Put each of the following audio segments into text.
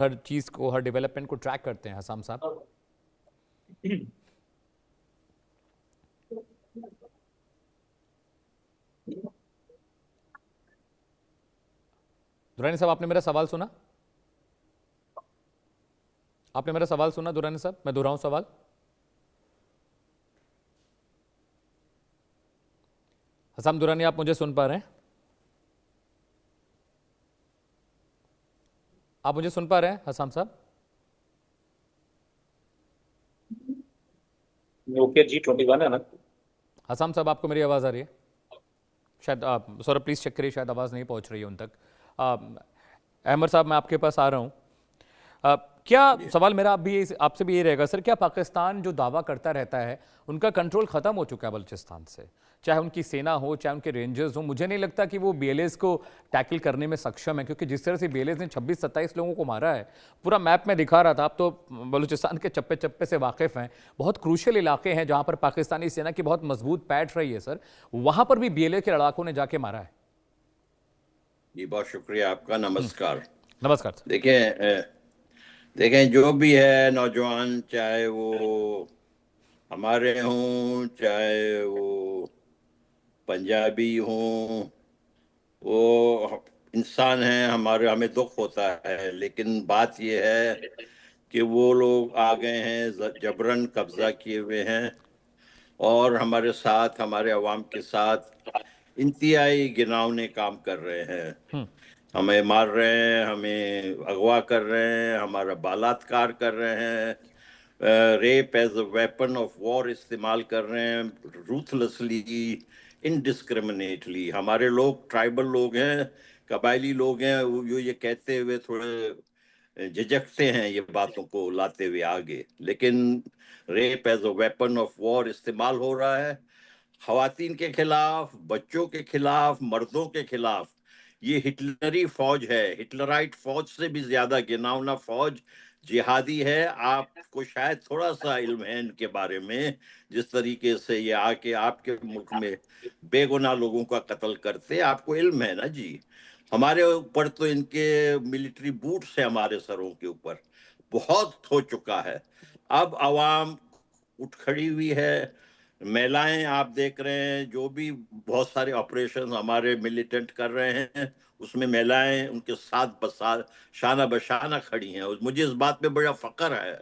हर चीज़ को, हर डेवलपमेंट को ट्रैक करते हैं हसाम साहब। दुरानी साहब, आपने मेरा सवाल सुना? आपने मेरा सवाल सुना दुरानी साहब? मैं दोहराऊं सवाल। हसाम दुरानी, आप मुझे सुन पा रहे हैं? आप मुझे सुन पा रहे हैं हसाम साहब? ओके G21 है ना? हसाम साहब, आपको मेरी आवाज़ आ रही है? शायद आप सौरभ प्लीज़ चेक करिए, शायद आवाज़ नहीं पहुंच रही है उन तक। अहमद साहब, मैं आपके पास आ रहा हूँ। क्या सवाल मेरा आपसे भी ये रहेगा सर, क्या पाकिस्तान जो दावा करता रहता है उनका कंट्रोल ख़त्म हो चुका है बलूचिस्तान से? चाहे उनकी सेना हो, चाहे उनके रेंजर्स हो, मुझे नहीं लगता कि वो BLAs को टैकल करने में सक्षम है, क्योंकि जिस तरह से BLAs ने 26-27 लोगों को मारा है, पूरा मैप में दिखा रहा था। आप तो बलूचिस्तान के चप्पे चप्पे से वाकिफ़ हैं, बहुत क्रूशल इलाके हैं जहाँ पर पाकिस्तानी सेना की बहुत मजबूत पैठ रही है सर, वहाँ पर भी BLA के लड़ाकों ने जाके मारा है। जी, बहुत शुक्रिया आपका। नमस्कार। नमस्कार सर। देखें जो भी है नौजवान, चाहे वो हमारे हों, चाहे वो पंजाबी हों, वो इंसान हैं, हमें दुख होता है। लेकिन बात ये है कि वो लोग आ गए हैं, जबरन कब्जा किए हुए हैं और हमारे साथ, हमारे अवाम के साथ इंतहाई घिनौने काम कर रहे हैं। हमें मार रहे हैं, हमें अगवा कर रहे हैं, हमारा बलात्कार कर रहे हैं, rape as a weapon of war इस्तेमाल कर रहे हैं, रूथलेसली, इनडिस्क्रिमिनेटली। हमारे लोग ट्राइबल लोग हैं, कबायली लोग हैं, जो ये कहते हुए थोड़े झिझकते हैं ये बातों को लाते हुए आगे, लेकिन rape as a weapon of war इस्तेमाल हो रहा है खवातीन के खिलाफ, बच्चों के खिलाफ, मर्दों के खिलाफ। ये हिटलरी फौज है, हिटलराइट फौज से भी ज्यादा घिनौना फौज जिहादी है। आपको शायद थोड़ा सा इल्म है इनके बारे में, जिस तरीके से ये आके आपके मुल्क में बेगुनाह लोगों का कत्ल करते, आपको इल्म है ना जी। हमारे ऊपर तो इनके मिलिट्री बूट्स है, हमारे सरों के ऊपर बहुत हो चुका है। अब आवाम उठ खड़ी हुई है, महिलाएं आप देख रहे हैं, जो भी बहुत सारे ऑपरेशन हमारे मिलिटेंट कर रहे हैं, उसमें महिलाएं उनके साथ शाना बशाना खड़ी हैं। और मुझे इस बात पे बड़ा फख्र है,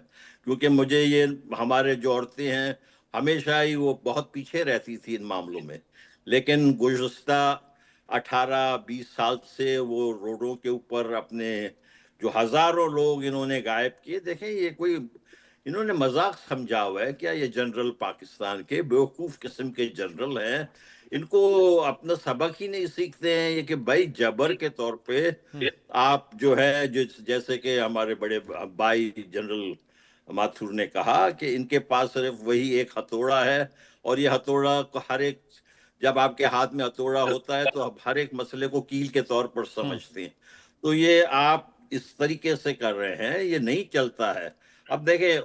क्योंकि मुझे ये हमारे जो औरतें हैं हमेशा ही वो बहुत पीछे रहती थी इन मामलों में, लेकिन गुज़श्ता 18-20 साल से वो रोडों के ऊपर अपने जो हजारों लोग इन्होंने गायब किए। देखें, ये कोई इन्होंने मजाक समझा हुआ है क्या? ये जनरल पाकिस्तान के बेवकूफ किस्म के जनरल हैं, इनको अपना सबक ही नहीं सीखते हैं ये कि भाई जबर के तौर पे आप जो है, जो जैसे कि हमारे बड़े भाई जनरल माथुर ने कहा कि इनके पास सिर्फ वही एक हथौड़ा है, और ये हथौड़ा को हर एक, जब आपके हाथ में हथौड़ा होता है तो आप हर एक मसले को कील के तौर पर समझते हैं। तो ये आप इस तरीके से कर रहे हैं, ये नहीं चलता है। अब देखें,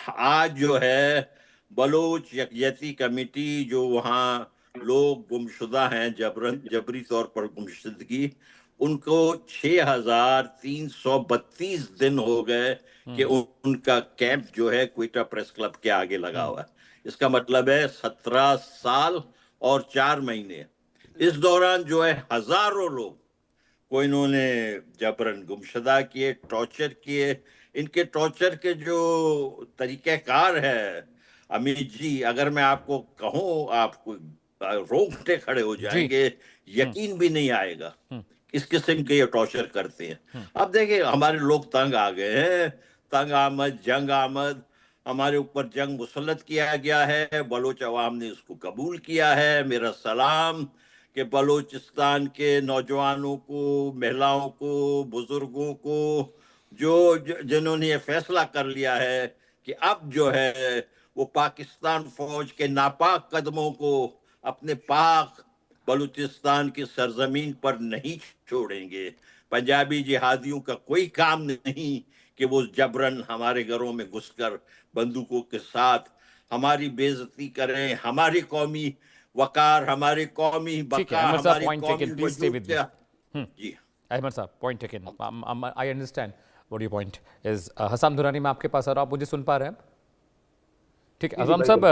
आज जो है बलोच यकजहती कमेटी, जो वहाँ लोग गुमशुदा हैं, जबरी तौर पर गुमशुदगी, उनको 6332 दिन हो गए कि उनका कैंप जो है क्वेटा प्रेस क्लब के आगे लगा हुआ है। इसका मतलब है 17 साल और 4 महीने। इस दौरान जो है हजारों लोग को इन्होंने जबरन गुमशुदा किए, टॉर्चर किए। इनके टॉर्चर के जो तरीक़ेकार है अमित जी, अगर मैं आपको कहूँ, आपको रोंगटे खड़े हो जाएंगे, यकीन भी नहीं आएगा इस किस्म के ये टॉर्चर करते हैं। अब देखिए, हमारे लोग तंग आ गए हैं, तंग आमद, जंग आमद, हमारे ऊपर जंग मुसल्लत किया गया है, बलोच अवाम ने इसको कबूल किया है। मेरा सलाम कि बलूचिस्तान के नौजवानों को, महिलाओं को, बुजुर्गों को, जिन्होंने ये फैसला कर लिया है कि अब जो है वो पाकिस्तान फौज के नापाक कदमों को अपने पाक बलूचिस्तान की सरजमीन पर नहीं छोड़ेंगे। पंजाबी जिहादियों का कोई काम नहीं कि वो जबरन हमारे घरों में घुसकर बंदूकों के साथ हमारी बेइज्जती करें, हमारी कौमी वकार, हमारी कौमी बका, अहमद साहब, हमारी पॉइंट कौमी टेकन, प्लीज स्टे वजूद विद क्या। मी। जी अहमद साहब, point taken, I understand. what your point is. Hassam Durrani, میں آپ کے پاس آ رہا ہوں, آپ مجھے سن پا رہے ہیں؟ ٹھیک ہے حسام صاحب,